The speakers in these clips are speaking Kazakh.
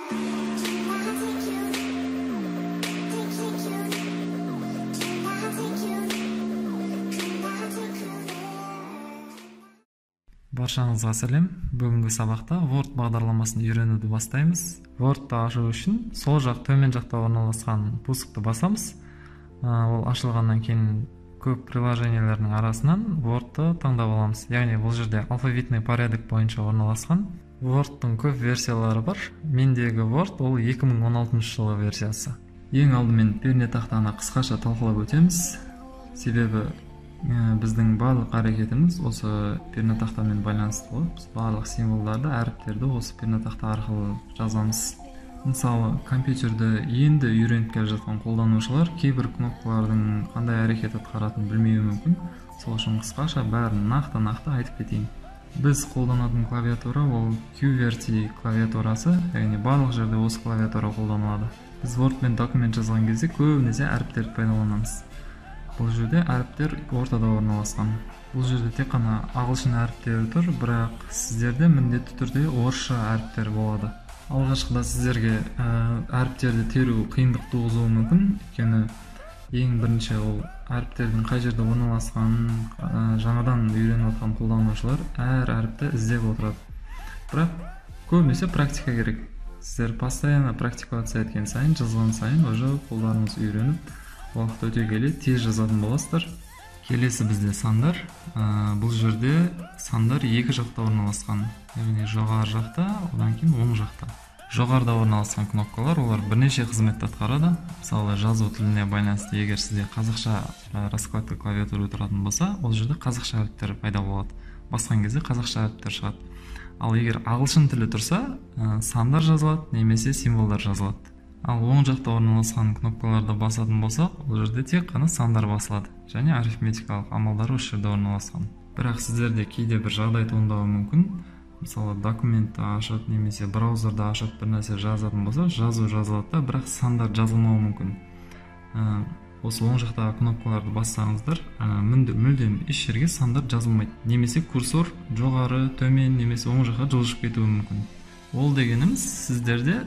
Баршаңызға сәлем. Бүгінгі сабақта Word бағдарламасын үйренуді бастаймыз. Word'ты ашу үшін сол жақ төмен жақта орналасқан пусыкты басамыз. Ол ашылғаннан кейін көп приложениелердің арасынан Word'ты таңдап аламыз. Яғни бұл жерде алфавитный порядок бойынша орналасқан. Word'тың көп версиялары бар. Мендегі Word ол 2016 жылы версиясы. Ең алдымен пернетақтаны қысқаша талқылап өтеміз. Себебі біздің барлық әрекетіміз осы пернетақтамен байланысты. Біз барлық символдарды, әріптерді осы пернетақта арқылы жазамыз. Мысалы, компьютерді енді үйреніп келе жатқан қолданушылар кейбір кнопкалардың қандай әрекет атқаратынын білмеуі мүмкін. Сол үшін қысқаша бәрін нақты айтып кетейін. Біз қолданатын клавиатура ол QWERTY клавиатурасы, яғни барлық жерде осы клавиатура қолданылады. Біз Word мен документ жазған кезде көбінесе әріптерді пайдаланамыз. Бұл жерде әріптер ортада орналасқан. Бұл жерде тек қана ағылшын әріптері тұр, бірақ сіздерде міндетті түрде орысша әріптер болады. Алғашқыда сіздерге әріптерді теру қиындық туғызуы мүмкін, өйткені ең бірінші ол әріптердің қай жерде орналасқанын жаңадан үйреніп отқан қолданушылар әр әріпті іздеп отырады. Бірақ көбінесе практика керек. Сіздер постоянно практиковаться еткен сайын, жазған сайын уже қолдарыңыз үйреніп, уақыт өте келе тез жазатын боласыздар. Келесі бізде сандар. Бұл жерде сандар екі жақта орналасқан. Яғни жоғары жақта, одан кейін оң жақта. Жоғарыда орналасқан кнопкалар, олар бірнеше қызметті атқарады. Мысалы, жазу тіліне байланысты, егер сізде қазақша раскладка клавиатура тұратын болса, ол жерде қазақша әріптер пайда болады. Басқан кезде қазақша әріптер шығады. Ал егер ағылшын тілі тұрса, сандар жазылады, немесе символдар жазылады. Ал оң жақта орналасқан кнопкаларды басатын болсақ, ол жерде тек қана сандар басылады, және арифметикалық амалдар осы жерде орналасқан. Бірақ сіздерде кейде бір жағдай туындауы мүмкін. Мысалы, документті ашып, немесе браузерді ашып бір нәрсе жазатын болса, жазу жазылады, бірақ сандар жазылмауы мүмкін. Осы оң жақтағы кнопкаларды бассаңыздар, мүлдем еш жерге сандар жазылмайды. Немесе курсор жоғары, төмен, немесе оң жаққа жылжып кетуі мүмкін. Ол дегеніміз, сіздерде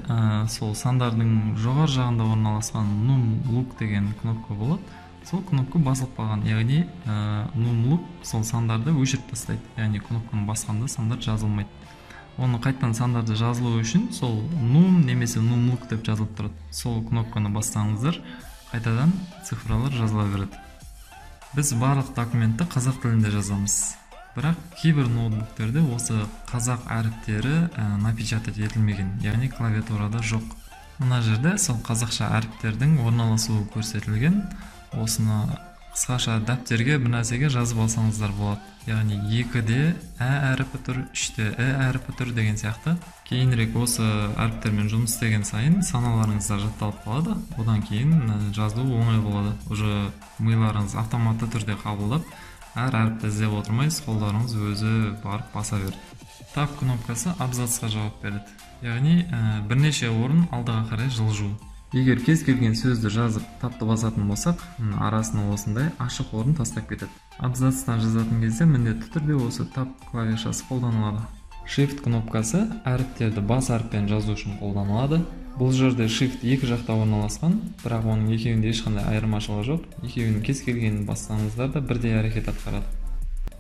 сол сандардың жоғар жағында орналасқан num_look деген кнопка болады. Сол кнопка басылып қалған, яғни num_look сол сандарды өшіріп тастайды. Яғни кнопканы басқанда сандар жазылмайды. Оны қайттан сандарды жазылуы үшін сол num немесе num_look деп жазылып тұрады. Сол кнопканы бассаңыздар, қайтадан цифралар жазыла береді. Біз барлық документті қазақ тілінде жазамыз. Бірақ кейбір ноутбуктерде осы қазақ әріптері напечатать етілмеген, яғни клавиатурада жоқ. Мына жерде сол қазақша әріптердің орналасуы көрсетілген. Осыны қысқаша дәптерге бір нәрсеге жазып алсаңыздар болады. Яғни 2-де әріпі тұр, 3-те әріпі тұр деген сияқты. Кейінірек осы әріптермен жұмыс істеген сайын саналарыңызда жатталып қалады. Одан кейін жазу оңай болады. Уже миларыңыз автоматты түрде қабылдап, әр әріпті іздеп отырмайсыз, қолдарыңыз өзі барып баса береді. Тап кнопкасы абзацқа жауап береді. Яғни бірнеше орын алдыға қарай жылжу. Егер кез келген сөзді жазып тапты басатын болсақ, арасына осындай ашық орын тастап кетеді. Абзацтан жазатын кезде міндетті түрде осы тап клавишасы қолданылады. Shift кнопкасы әріптерді бас әріппен жазу үшін қолданылады. Бұл жерде Shift екі жақта орналасқан, бірақ оның екеуінде ешқандай айырмашылығы жоқ. Екеуінің кез келгенін бассаңыздар да бірдей әрекет атқарады.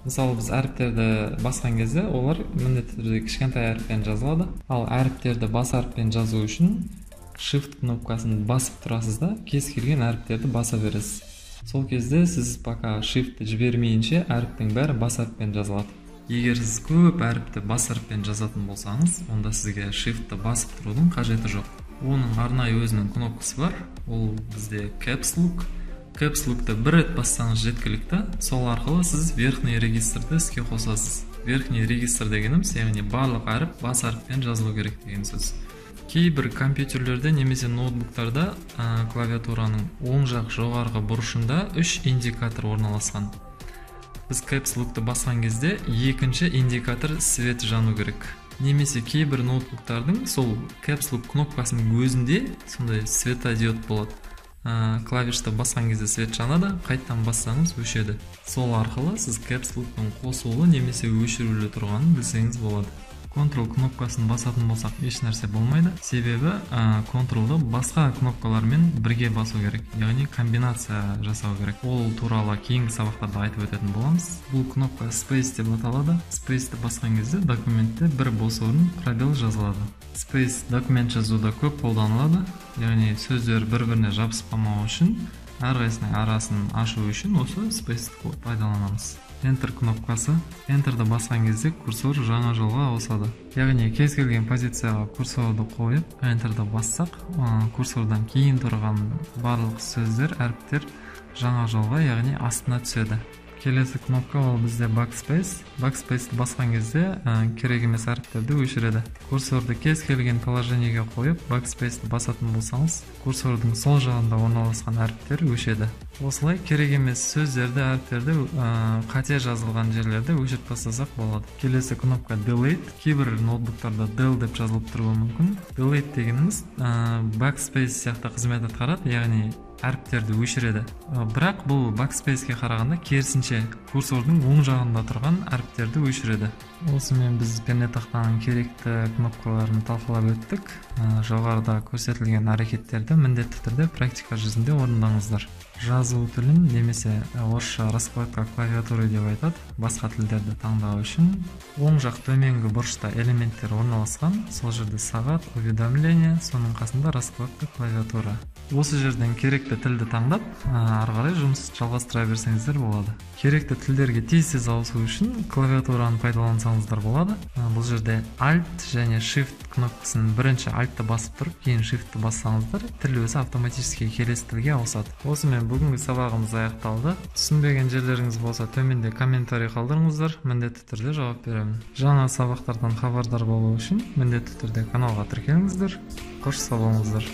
Мысалы, біз әріптерді басқан кезде, олар міндетті түрде кішкентай әріппен жазылады. Ал әріптерді бас әріппен жазу үшін Shift кнопкасын басып тұрасыз да, кез келген әріптерді баса бересіз. Сол кезде сіз пока Shift-ті жібермейінше әріптің бәрі бас әріппен жазылады. Егер сіз көп әріпті бас әріппен жазатын болсаңыз, онда сізге Shift-ті басып тұрудың қажеті жоқ. Оның арнайы өзінің кнопкасы бар. Ол бізде Caps Lock. Caps Lock-ты бір рет бассаңыз жеткілікті. Сол арқылы сіз верхний регистрді іске қосасыз. Верхний регистр дегеніміз, яғни барлық әріп бас әріппен жазылу керек деген сөз. Кейбір компьютерлерде немесе ноутбуктарда клавиатураның оң жақ жоғарғы бұрышында 3 индикатор орналасқан. Біз Caps Lock-ты басқан кезде екінші индикатор свет жану керек. Немесе кейбір ноутбуктардың сол Caps Lock кнопкасының өзінде сондай светодиод болады. Клавишті басқан кезде свет жанады, қайттан бассаңыз өшеді. Сол арқылы сіз Caps Lock-тың қосулы немесе өшірулі тұрғанын білсеңіз болады. Ctrl кнопкасын басатын болсақ еш нәрсе болмайды. Себебі Ctrl-ды басқа кнопкалармен бірге басу керек, яғни комбинация жасау керек. Ол туралы кейінгі сабақтарда айтып өтетін боламыз. Бұл кнопка Space деп аталады. Space-ті басқан кезде документте бір бос орын пробел жазылады. Space документ жазуда көп қолданылады, яғни сөздер бір-біріне жабысып қалмау үшін, әрқайсының арасын ашу үшін осы Space-ті пайдаланамыз. Enter кнопкасы. Enter'ді басқан кезде курсор жаңа жолға ауысады. Яғни кез келген позицияға курсорды қойып, Enter'ді бассақ, курсордан кейін тұрған барлық сөздер, әріптер жаңа жолға, яғни астына түседі. Келесі кнопка ол бізде Backspace. Backspace'ті басқан кезде керек емес әріптерді өшіреді. Курсорды кез келген положениеге қойып, Backspace'ті басатын болсаңыз, курсордың сол жағында орналасқан әріптер өшеді. Осылай керек емес сөздерді, әріптерді қате жазылған жерлерді өшіріп тастасақ болады. Келесі кнопка Delete. Кейбір ноутбуктарда Del деп жазылып тұруы мүмкін. Delete дегеніміз Backspace сияқты қызмет атқарады, яғни әріптерді өшіреді. Бірақ бұл Backspace-ке қарағанда керісінше курсордың оң жағында тұрған әріптерді өшіреді. Осымен біз пернетақтаның керекті кнопкаларын талқылап өттік. Жоғарыда көрсетілген әрекеттерді міндетті түрде практика жүзінде орындаңыздар. Жазу тілін немесе орысша раскладка клавиатуры деп айтады. Басқа тілдерді таңдау үшін оң жақ төменгі бұрышта элементтер орналасқан. Сол жерде сағат, уведомление, соның қасында раскладка клавиатура. Осы жерден керекті тілді таңдап, ары қарай жұмыс жалғастыра берсеңіздер болады. Керекті тілдерге тез ауысу үшін клавиатураны пайдалансаңыздар болады. Бұл жерде Alt және Shift кнопкасын бірінші Alt-ты басып тұрып, кейін Shift-ты бассаңыздар, тіл өзі автоматически келесі тілге ауысады. Осымен бүгінгі сабағымыз аяқталды. Түсінбеген жерлеріңіз болса, төменде комментарий қалдырыңыздар, міндетті түрде жауап беремін. Жаңа сабақтардан хабардар болу үшін міндетті түрде каналға тіркеліңіздер. Қош сау болыңыздар.